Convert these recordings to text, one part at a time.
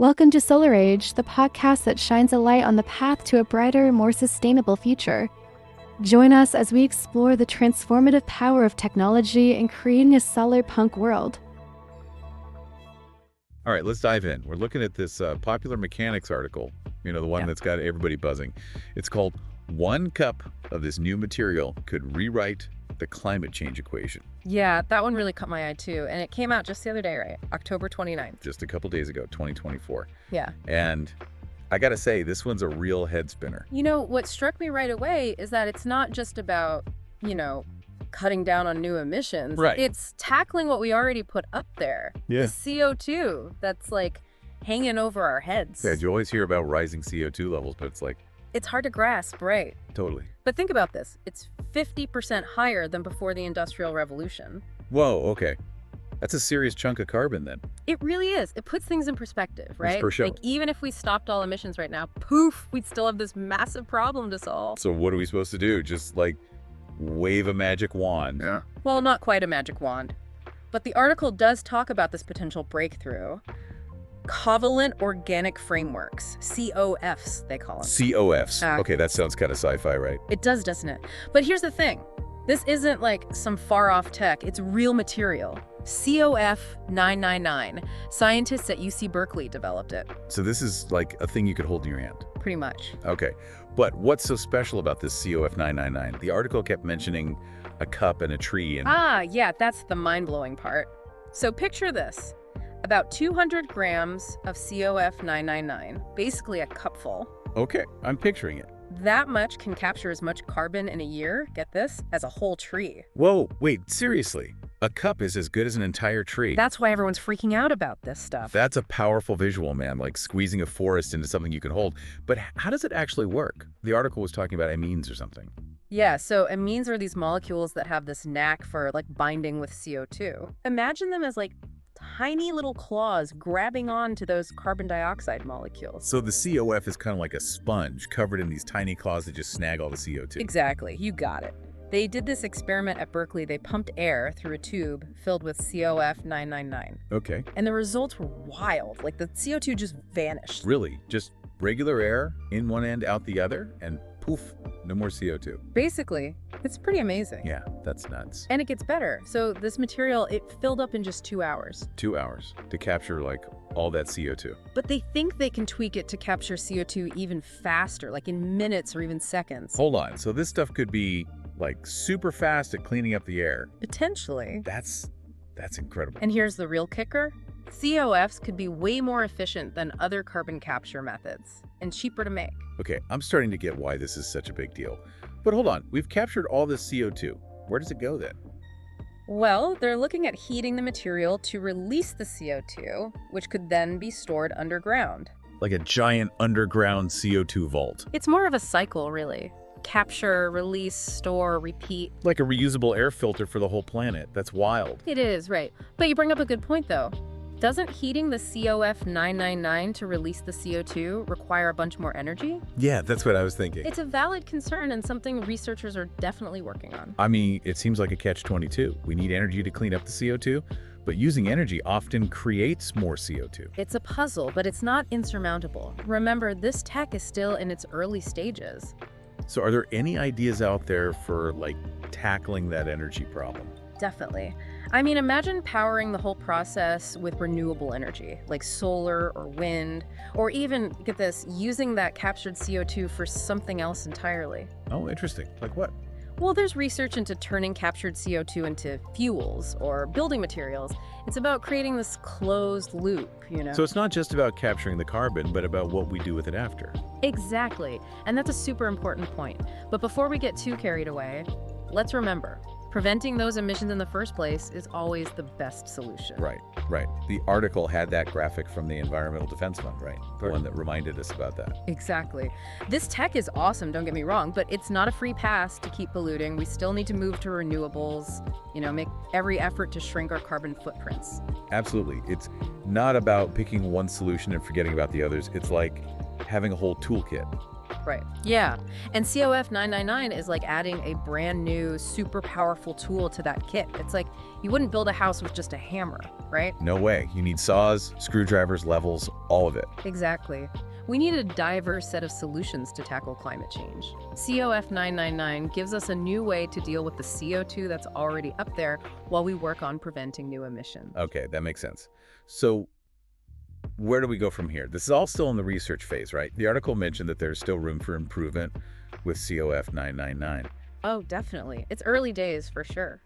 Welcome to Solar Age, the podcast that shines a light on the path to a brighter, more sustainable future. Join us as we explore the transformative power of technology in creating a solarpunk world. All right, let's dive in. We're looking at this Popular Mechanics article, the one that's got everybody buzzing. It's called "One Cup of This New Material Could Rewrite the Climate Change Equation." Yeah, that one really caught my eye too. And it came out just the other day, right? October 29th. Just a couple days ago, 2024. Yeah. And I got to say, this one's a real head spinner. What struck me right away is that it's not just about, cutting down on new emissions. Right. It's tackling what we already put up there. Yeah. The CO2 that's hanging over our heads. Yeah, you always hear about rising CO2 levels, but it's It's hard to grasp, right? Totally. But think about this. It's 50% higher than before the Industrial Revolution. Whoa, okay. That's a serious chunk of carbon then. It really is. It puts things in perspective, right? For sure. Even if we stopped all emissions right now, poof, we'd still have this massive problem to solve. So what are we supposed to do? Just wave a magic wand? Yeah. Well, not quite a magic wand. But the article does talk about this potential breakthrough. Covalent Organic Frameworks, COFs, they call them. COFs. Okay, that sounds kind of sci-fi, right? It does, doesn't it? But here's the thing. This isn't some far-off tech. It's real material. COF 999. Scientists at UC Berkeley developed it. So this is a thing you could hold in your hand. Pretty much. Okay. But what's so special about this COF 999? The article kept mentioning a cup and a tree and... Yeah, that's the mind-blowing part. So picture this. About 200 grams of COF 999, basically a cupful. Okay, I'm picturing it. That much can capture as much carbon in a year, get this, as a whole tree. Whoa, wait, seriously? A cup is as good as an entire tree. That's why everyone's freaking out about this stuff. That's a powerful visual, man, like squeezing a forest into something you can hold. But how does it actually work? The article was talking about amines or something. Yeah, so amines are these molecules that have this knack for binding with CO2. Imagine them as tiny little claws grabbing onto those carbon dioxide molecules. So the COF is kind of like a sponge covered in these tiny claws that just snag all the CO2. Exactly, you got it. They did this experiment at Berkeley. They pumped air through a tube filled with COF 999. Okay. And the results were wild. The CO2 just vanished. Really? Just regular air in one end, out the other, and poof, no more CO2. Basically, it's pretty amazing. Yeah, that's nuts. And it gets better. So this material, it filled up in just 2 hours. 2 hours to capture all that CO2. But they think they can tweak it to capture CO2 even faster, in minutes or even seconds. Hold on. So this stuff could be super fast at cleaning up the air. Potentially. That's incredible. And here's the real kicker. COFs could be way more efficient than other carbon capture methods and cheaper to make. Okay, I'm starting to get why this is such a big deal. But hold on, we've captured all this CO2. Where does it go then? Well, they're looking at heating the material to release the CO2, which could then be stored underground. Like a giant underground CO2 vault. It's more of a cycle, really. Capture, release, store, repeat. Like a reusable air filter for the whole planet. That's wild. It is, right. But you bring up a good point, though. Doesn't heating the COF 999 to release the CO2 require a bunch more energy? Yeah, that's what I was thinking. It's a valid concern and something researchers are definitely working on. I mean, it seems like a catch-22. We need energy to clean up the CO2, but using energy often creates more CO2. It's a puzzle, but it's not insurmountable. Remember, this tech is still in its early stages. So are there any ideas out there for tackling that energy problem? Definitely. I mean, imagine powering the whole process with renewable energy, like solar or wind, or even, get this, using that captured CO2 for something else entirely. Oh, interesting. Like what? Well, there's research into turning captured CO2 into fuels or building materials. It's about creating this closed loop, So it's not just about capturing the carbon, but about what we do with it after. Exactly. And that's a super important point. But before we get too carried away, let's remember, preventing those emissions in the first place is always the best solution. Right. The article had that graphic from the Environmental Defense Fund, right? The one that reminded us about that. Exactly. This tech is awesome, don't get me wrong, but it's not a free pass to keep polluting. We still need to move to renewables, make every effort to shrink our carbon footprints. Absolutely. It's not about picking one solution and forgetting about the others. It's like having a whole toolkit. Right. Yeah. And COF 999 is like adding a brand new, super powerful tool to that kit. It's like you wouldn't build a house with just a hammer, right? No way. You need saws, screwdrivers, levels, all of it. Exactly. We need a diverse set of solutions to tackle climate change. COF 999 gives us a new way to deal with the CO2 that's already up there while we work on preventing new emissions. Okay, that makes sense. So where do we go from here? This is all still in the research phase, right? The article mentioned that there's still room for improvement with COF 999. Oh, definitely. It's early days for sure.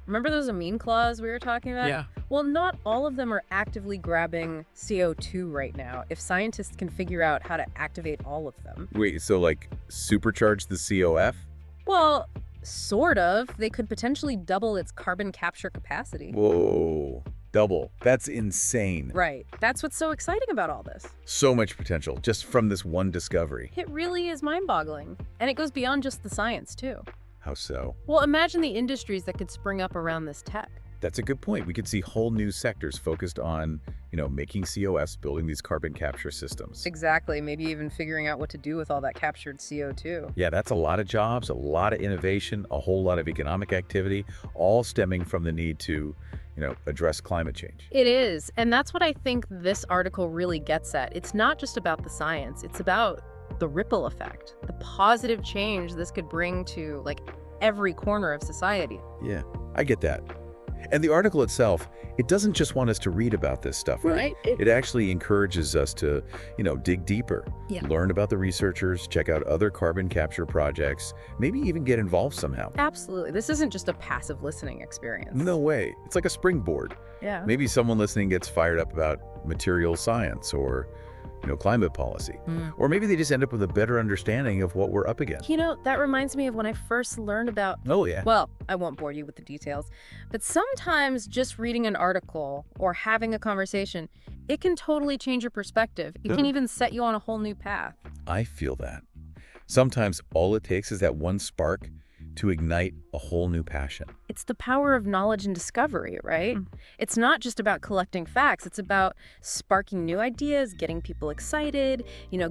Remember those amine claws we were talking about? Yeah. Well, not all of them are actively grabbing CO2 right now, if scientists can figure out how to activate all of them. Wait, so like supercharge the COF? Well, sort of. They could potentially double its carbon capture capacity. Whoa, double. That's insane. Right. That's what's so exciting about all this. So much potential just from this one discovery. It really is mind-boggling. And it goes beyond just the science, too. How so? Well, imagine the industries that could spring up around this tech. That's a good point. We could see whole new sectors focused on, making COFs, building these carbon capture systems. Exactly. Maybe even figuring out what to do with all that captured CO2. Yeah, that's a lot of jobs, a lot of innovation, a whole lot of economic activity, all stemming from the need to, address climate change. It is. And that's what I think this article really gets at. It's not just about the science. It's about the ripple effect, the positive change this could bring to, every corner of society. Yeah, I get that. And the article itself, it doesn't just want us to read about this stuff, right? It actually encourages us to, dig deeper, learn about the researchers, check out other carbon capture projects, maybe even get involved somehow. Absolutely. This isn't just a passive listening experience. No way. It's like a springboard. Yeah. Maybe someone listening gets fired up about material science or climate policy. Or maybe they just end up with a better understanding of what we're up against. That reminds me of when I first learned about... Oh, yeah. Well, I won't bore you with the details, but sometimes just reading an article or having a conversation, it can totally change your perspective. It can even set you on a whole new path. I feel that. Sometimes all it takes is that one spark to ignite a whole new passion. It's the power of knowledge and discovery, right? It's not just about collecting facts. It's about sparking new ideas, getting people excited,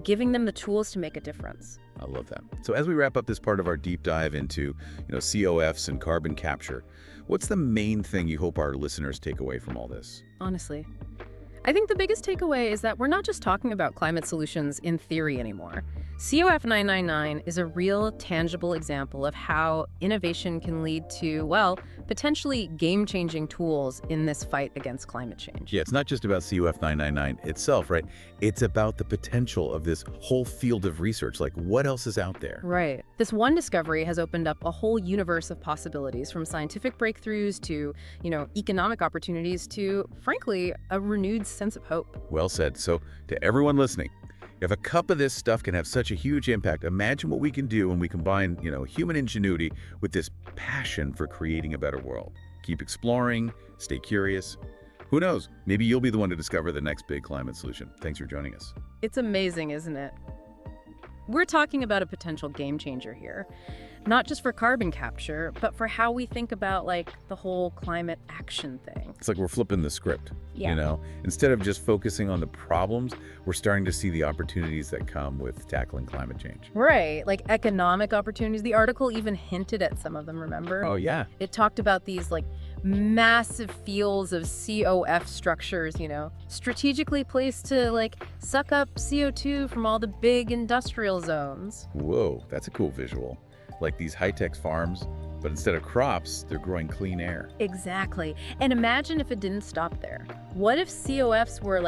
giving them the tools to make a difference. I love that. So as we wrap up this part of our deep dive into, COFs and carbon capture, what's the main thing you hope our listeners take away from all this? Honestly, I think the biggest takeaway is that we're not just talking about climate solutions in theory anymore. COF 999 is a real, tangible example of how innovation can lead to, potentially game-changing tools in this fight against climate change. Yeah, it's not just about COF 999 itself, right? It's about the potential of this whole field of research. Like, what else is out there? Right. This one discovery has opened up a whole universe of possibilities, from scientific breakthroughs to, economic opportunities to, frankly, a renewed sense of hope. Well said. So to everyone listening, if a cup of this stuff can have such a huge impact, imagine what we can do when we combine, human ingenuity with this passion for creating a better world. Keep exploring, stay curious. Who knows? Maybe you'll be the one to discover the next big climate solution. Thanks for joining us. It's amazing, isn't it? We're talking about a potential game changer here, not just for carbon capture, but for how we think about the whole climate action thing. It's like we're flipping the script, Yeah. Instead of just focusing on the problems, we're starting to see the opportunities that come with tackling climate change. Right, like economic opportunities. The article even hinted at some of them, remember? Oh, yeah. It talked about these massive fields of COF structures, strategically placed to suck up CO2 from all the big industrial zones. Whoa, that's a cool visual. Like these high-tech farms, but instead of crops, they're growing clean air. Exactly. And imagine if it didn't stop there. What if COFs were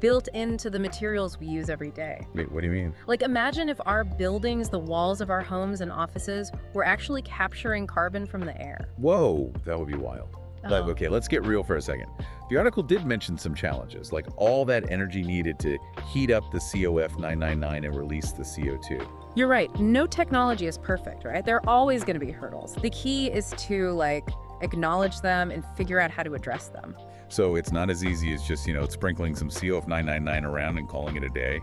built into the materials we use every day? Wait, what do you mean? Imagine if our buildings, the walls of our homes and offices, were actually capturing carbon from the air. Whoa, that would be wild. Oh. Okay, let's get real for a second. The article did mention some challenges, like all that energy needed to heat up the COF 999 and release the CO2. You're right. No technology is perfect, right? There are always going to be hurdles. The key is to acknowledge them, and figure out how to address them. So it's not as easy as just, sprinkling some COF 999 around and calling it a day.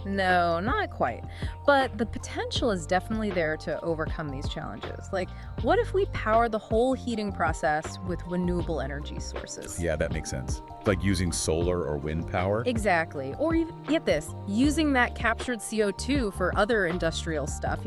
No, not quite. But the potential is definitely there to overcome these challenges. Like, what if we power the whole heating process with renewable energy sources? Yeah, that makes sense. Like using solar or wind power? Exactly. Or even, get this, using that captured CO2 for other industrial stuff,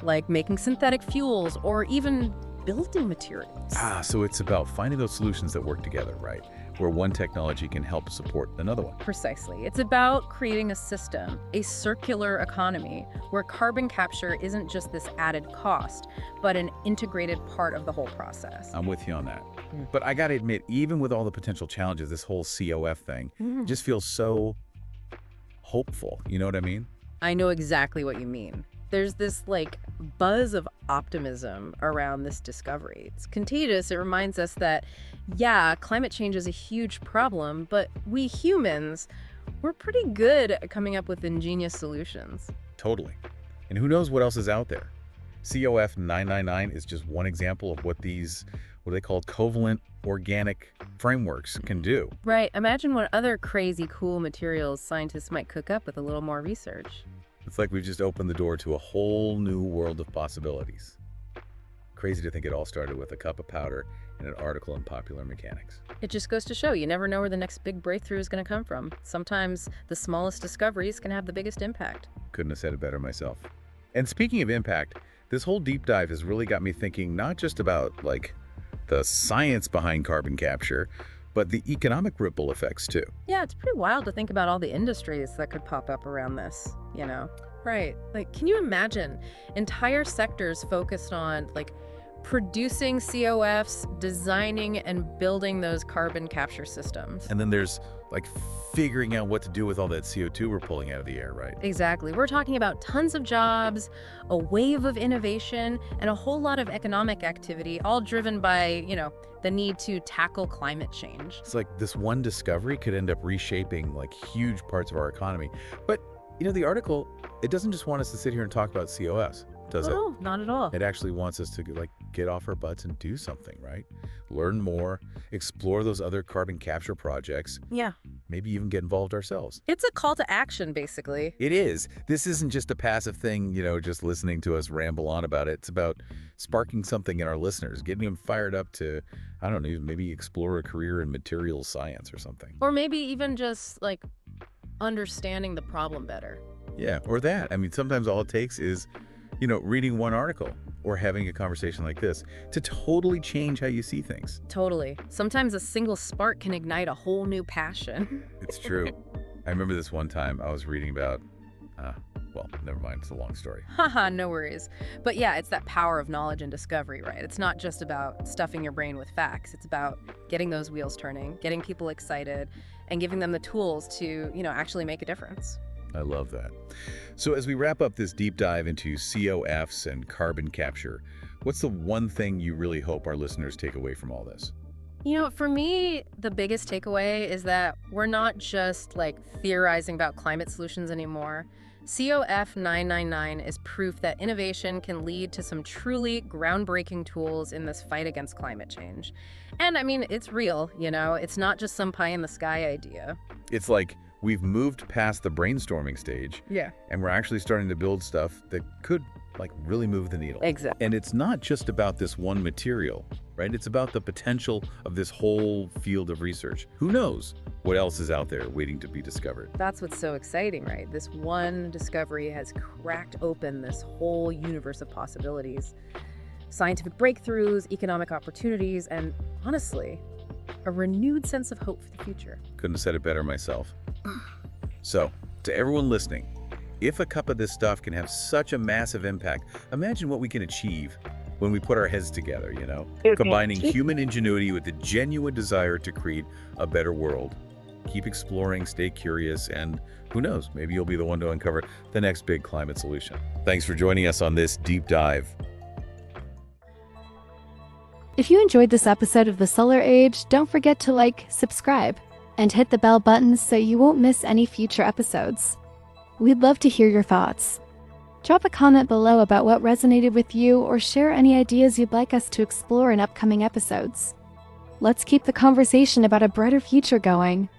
like making synthetic fuels or even building materials. So it's about finding those solutions that work together, right? Where one technology can help support another one. Precisely. It's about creating a system, a circular economy, where carbon capture isn't just this added cost, but an integrated part of the whole process. I'm with you on that. But I gotta admit, even with all the potential challenges, this whole COF thing just feels so hopeful. You know what I mean? I know exactly what you mean. There's this buzz of optimism around this discovery. It's contagious. It reminds us that, yeah, climate change is a huge problem, but we humans, we're pretty good at coming up with ingenious solutions. Totally. And who knows what else is out there? COF 999 is just one example of what these, what are they called, covalent organic frameworks can do. Right. Imagine what other crazy cool materials scientists might cook up with a little more research. It's like we've just opened the door to a whole new world of possibilities. Crazy to think it all started with a cup of powder and an article in Popular Mechanics. It just goes to show you never know where the next big breakthrough is going to come from. Sometimes the smallest discoveries can have the biggest impact. Couldn't have said it better myself. And speaking of impact, this whole deep dive has really got me thinking not just about the science behind carbon capture, but the economic ripple effects too. Yeah, it's pretty wild to think about all the industries that could pop up around this, Right. Can you imagine entire sectors focused on producing COFs, designing and building those carbon capture systems? And then there's figuring out what to do with all that CO2 we're pulling out of the air, right? Exactly. We're talking about tons of jobs, a wave of innovation, and a whole lot of economic activity, all driven by, the need to tackle climate change. It's like this one discovery could end up reshaping huge parts of our economy. But, the article, it doesn't just want us to sit here and talk about COS, does it? No, not at all. It actually wants us to get off our butts and do something, right? Learn more, explore those other carbon capture projects. Yeah. Maybe even get involved ourselves. It's a call to action, basically. It is. This isn't just a passive thing, just listening to us ramble on about it. It's about sparking something in our listeners, getting them fired up to, I don't know, maybe explore a career in materials science or something. Or maybe even just understanding the problem better. Yeah, or that. I mean, sometimes all it takes is, reading one article or having a conversation like this to totally change how you see things. Totally. Sometimes a single spark can ignite a whole new passion. It's true. I remember this one time I was reading about, well, never mind. It's a long story. Haha, no worries. But yeah, it's that power of knowledge and discovery, right? It's not just about stuffing your brain with facts. It's about getting those wheels turning, getting people excited, and giving them the tools to, actually make a difference. I love that. So as we wrap up this deep dive into COFs and carbon capture, what's the one thing you really hope our listeners take away from all this? For me, the biggest takeaway is that we're not just theorizing about climate solutions anymore. COF 999 is proof that innovation can lead to some truly groundbreaking tools in this fight against climate change. And it's real, it's not just some pie in the sky idea. It's we've moved past the brainstorming stage. Yeah. And we're actually starting to build stuff that could really move the needle. Exactly. And it's not just about this one material, right? It's about the potential of this whole field of research. Who knows what else is out there waiting to be discovered? That's what's so exciting, right? This one discovery has cracked open this whole universe of possibilities. Scientific breakthroughs, economic opportunities, and honestly, a renewed sense of hope for the future. Couldn't have said it better myself. So, to everyone listening, if a cup of this stuff can have such a massive impact, imagine what we can achieve when we put our heads together, combining human ingenuity with the genuine desire to create a better world. Keep exploring, stay curious, and who knows, maybe you'll be the one to uncover the next big climate solution. Thanks for joining us on this deep dive. If you enjoyed this episode of The Solar Age, don't forget to subscribe, and hit the bell button so you won't miss any future episodes. We'd love to hear your thoughts. Drop a comment below about what resonated with you or share any ideas you'd like us to explore in upcoming episodes. Let's keep the conversation about a brighter future going.